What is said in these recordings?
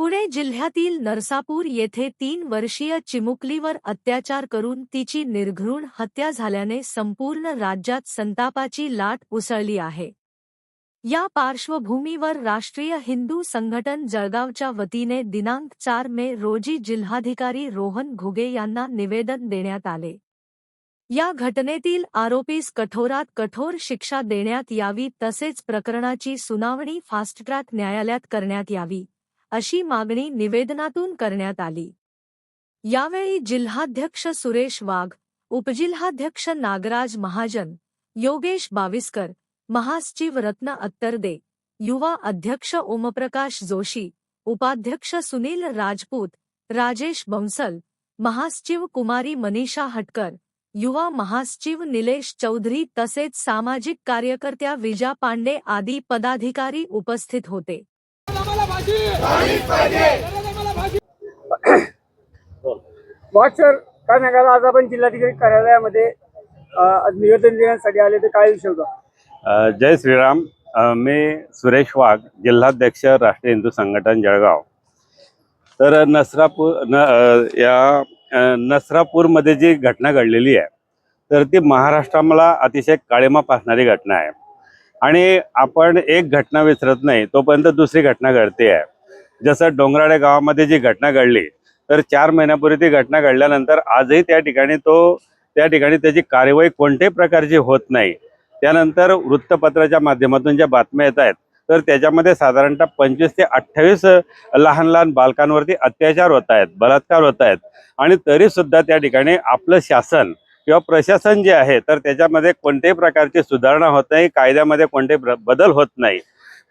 पुणे जिल्ह्यातील नरसापूर येथे 3 वर्षीय चिमुकलीवर अत्याचार करून तिची निर्घृण हत्या झाल्याने संपूर्ण राज्यात संतापाची लाट उसळली आहे। या पार्श्वभूमीवर राष्ट्रीय हिंदू संघटन जळगावच्या वतीने दिनांक 4 मे रोजी जिल्हाधिकारी रोहन घुगे यांना निवेदन देण्यात आले। या घटनेतील आरोपीस कठोरात कठोर शिक्षा देण्यात यावी तसेच प्रकरणाची सुनावणी फास्ट ट्रॅक न्यायालयात करण्यात यावी अशी मागणी निवेदनातून करण्यात आली। यावेळी जिल्हाध्यक्ष सुरेश वाघ, उपजिल्हाध्यक्ष नागराज महाजन, योगेश बाविस्कर, महासचिव रत्न अत्तरदे, युवा अध्यक्ष ओमप्रकाश जोशी, उपाध्यक्ष सुनील राजपूत, राजेश बंसल, महासचिव कुमारी मनीषा हटकर, युवा महासचिव निलेश चौधरी तसेच सामाजिक कार्यकर्त्या विजा पांडे आदी पदाधिकारी उपस्थित होते। सर काय सांगाल, आज आपण जिल्हाधिकारी कार्यालयामध्ये निवेदन देण्यासाठी आले, तर काय विषय होता? जय श्रीराम। मी सुरेश वाघ, जिल्हाध्यक्ष राष्ट्रीय हिंदू संघटन जळगाव। तर नसरापूरमध्ये जी घटना घडलेली आहे तर ती महाराष्ट्राला अतिशय काळिमा फासणारी घटना आहे आणि आपण एक घटना विसरत नाही तोपर्यंत दुसरी घटना घडते आहे। जसं डोंगराळे गावामध्ये जी घटना घडली तर 4 महिन्यापूर्वी ती घटना घडल्यानंतर आजही त्या ठिकाणी त्याची कार्यवाही कोणत्याही प्रकारची होत नाही। त्यानंतर वृत्तपत्राच्या माध्यमातून ज्या बातम्या येत आहेत तर त्याच्यामध्ये साधारणतः 25 ते 28 लहान बालकांवरती अत्याचार होत आहेत, बलात्कार होत आहेत आणि तरी सुद्धा त्या ठिकाणी आपलं शासन किंवा प्रशासन जे आहे तर त्याच्यामध्ये कोणत्याही प्रकारची सुधारणा होत नाही, कायद्यामध्ये कोणतेही बदल होत नाही।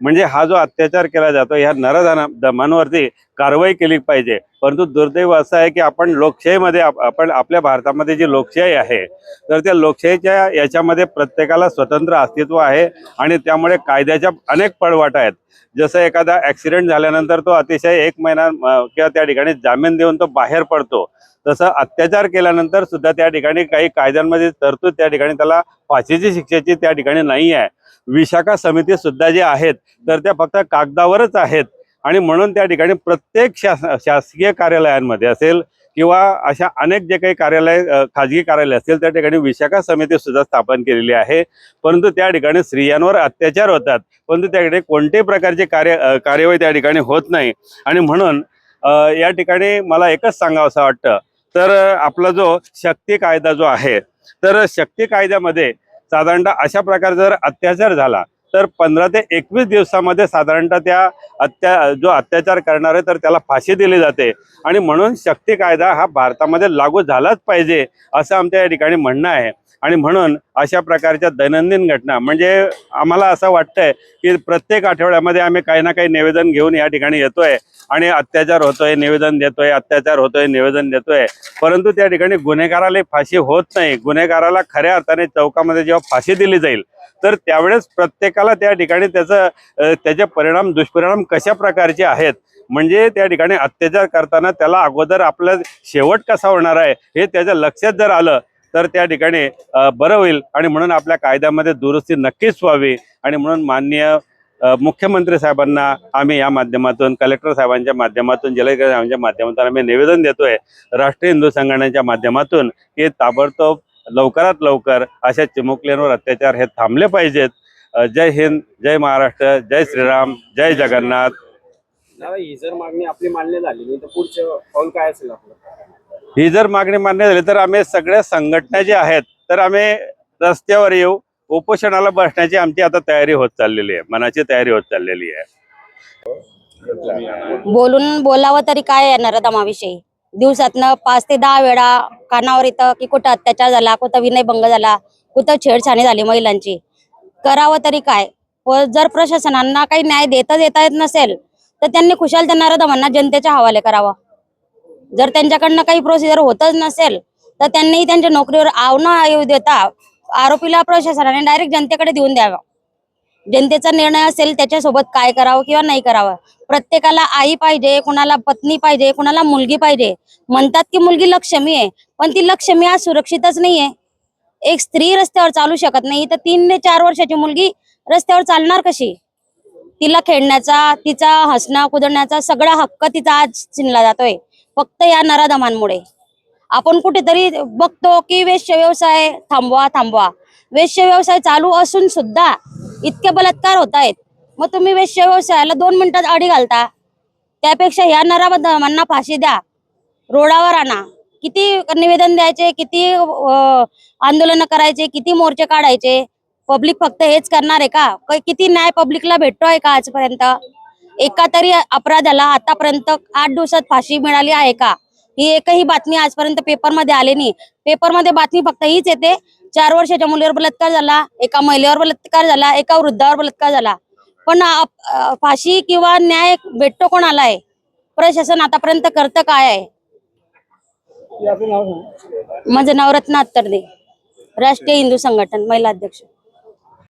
म्हणजे हा जो अत्याचार केला जातो ह्या नराधमांवरती कारवाई केली पाहिजे। परंतु दुर्दैव असं आहे की आपण लोकशाहीमध्ये आपण आपल्या भारतामध्ये जी लोकशाही आहे तर त्या लोकशाहीच्या याच्यामध्ये प्रत्येकाला स्वतंत्र अस्तित्व आहे आणि त्यामुळे कायद्याच्या अनेक पळवाटा आहेत। जसं एखादा ॲक्सिडेंट झाल्यानंतर तो अतिशय 1 महिना किंवा त्या ठिकाणी जामीन देऊन तो बाहेर पडतो, तसं अत्याचार केल्यानंतर सुद्धा त्या ठिकाणी काही कायद्यांमध्ये तरतूद त्या ठिकाणी त्याला फाशीची शिक्षेची त्या ठिकाणी नाही आहे। विशाखा समिती सुद्धा जे आहेत तर त्या फक्त कागदावरच आहेत आणि म्हणून त्या ठिकाणी प्रत्येक शासकीय कार्यालयांमध्ये असेल किंवा अशा अनेक जे काही खाजगी कार्यालय असतील त्या ठिकाणी विशाखा समिती सुद्धा स्थापन केलेली आहे। परंतु त्या ठिकाणी स्त्रियांवर अत्याचार होतात परंतु त्या ठिकाणी कोणत्याही प्रकारची कार्यवाही त्या ठिकाणी होत नाही आणि म्हणून या ठिकाणी मला एकच सांगावंसं वाटतं तर आपला जो शक्ती कायदा जो आहे तर शक्ती कायद्यामध्ये साधारणतः अशा प्रकारे जर अत्याचार झाला तर 15 ते 21 दिवसामध्ये साधारणतः जो अत्याचार करणार आहे तर त्याला फाशी दिली जाते आणि म्हणून शक्ती कायदा हा भारतामध्ये लागू झालाच पाहिजे असं आमच्या या ठिकाणी म्हणणं आहे। आणि म्हणून अशा प्रकारच्या दैनंदिन घटना म्हणजे आम्हाला असं वाटतंय की प्रत्येक आठवड्यामध्ये आम्ही काही ना काही निवेदन घेऊन या ठिकाणी येतोय आणि अत्याचार होतोय निवेदन देतोय, अत्याचार होतोय निवेदन देतोय, परंतु त्या ठिकाणी गुन्हेगाराला फाशी होत नाही। गुन्हेगाराला खऱ्या अर्थाने चौकामध्ये जेव्हा फाशी दिली जाईल तर त्यावेळेस प्रत्येकाला त्या ठिकाणी त्याचे दुष्परिणाम कशा प्रकारचे आहेत म्हणजे त्या ठिकाणी अत्याचार करताना त्याला अगोदर आपला शेवट कसा होणार आहे हे त्याच्या लक्षात जर आलं तर त्या ठिकाणी बरं होईल आणि म्हणून आपल्या कायद्यामध्ये दुरुस्ती नक्कीच व्हावी आणि म्हणून माननीय मुख्यमंत्री साहेबांना आम्ही या माध्यमातून, कलेक्टर साहेबांच्या माध्यमातून, जिल्हाधिकारी साहेबांच्या माध्यमातून आम्ही निवेदन देतोय राष्ट्रीय हिंदू संघटनेच्या माध्यमातून की ताबडतोब लवकरात लवकर अशा चिमुकल्यांवर अत्याचार हे थांबले पाहिजेत। जय हिंद, जय महाराष्ट्र, जय श्रीराम, जय जगन्नाथ। ही जर मागणी आपली मान्य झाली नाही तर पुढचं पाऊल काय असेल आपलं? ही जर मागणी मान्य झाली तर आम्ही सगळ्या संघटना ज्या आहेत तर आम्ही रस्त्यावर येऊ, उपोषणाला बसण्याची आमची आता तयारी होत चाललेली आहे, मनाची तयारी होत चाललेली आहे। बोलावं तरी काय आहे नराधमाविषयी? दिवसातनं 5 ते 10 वेळा कानावर येतं की कुठं अत्याचार झाला, कुठं विनयभंग झाला, कुठं छेडछाणी झाली महिलांची। करावं तरी काय? जर प्रशासनांना काही न्याय देता येत नसेल तर त्यांनी खुशाल त्या नराधमांना जनतेच्या हवाले करावा। जर त्यांच्याकडनं काही प्रोसिजर होतच नसेल तर त्यांनी त्यांच्या नोकरीवर न येऊ देता आरोपीला प्रशासनाने डायरेक्ट जनतेकडे देऊन द्यावा। जनतेचा निर्णय असेल त्याच्यासोबत काय करावं किंवा नाही करावं। प्रत्येकाला आई पाहिजे, कुणाला पत्नी पाहिजे, कुणाला मुलगी पाहिजे। म्हणतात की मुलगी लक्ष्मी आहे, पण ती लक्ष्मी आज सुरक्षितच नाहीये। एक स्त्री रस्त्यावर चालू शकत नाही तर 3 ते 4 वर्षाची मुलगी रस्त्यावर चालणार कशी? तिला खेळण्याचा, तिचा हसणं कुदण्याचा सगळा हक्क तिचा आज छिनला जातोय फक्त या नराधमांमुळे. आपण कुठेतरी बघतो की वेश्य व्यवसाय थांबवा. वेश्य व्यवसाय चालू असून सुद्धा इतके बलात्कार होत आहेत. मग तुम्ही वेश्य व्यवसायाला 2 मिनिटात आडी घालता. त्यापेक्षा ह्या नराधमांना फाशी द्या, रोडावर आणा. किती निवेदन द्यायचे, किती आंदोलन करायचे, किती मोर्चे काढायचे. पब्लिक फक्त हेच करणार आहे का? किती न्याय पब्लिकला भेटतोय का आजपर्यंत? एका तरी अपराधाला आतापर्यंत 8 दिवसात फाशी मिळाली आहे का? ही एकही बातमी आजपर्यंत पेपरमध्ये आली नाही. पेपरमध्ये बातमी फक्त हीच येते, 4 वर्षाच्या मुलीवर बलात्कार झाला, एका महिलेवर बलात्कार झाला, एका वृद्धावर बलात्कार झाला. पण फाशी किंवा न्याय भेटतो कोणाला आहे? प्रशासन आतापर्यंत करतं काय आहे? आपलं नाव सांगा. माझं नाव रत्ना अत्तरदे, राष्ट्रीय हिंदू संघटन महिला अध्यक्ष.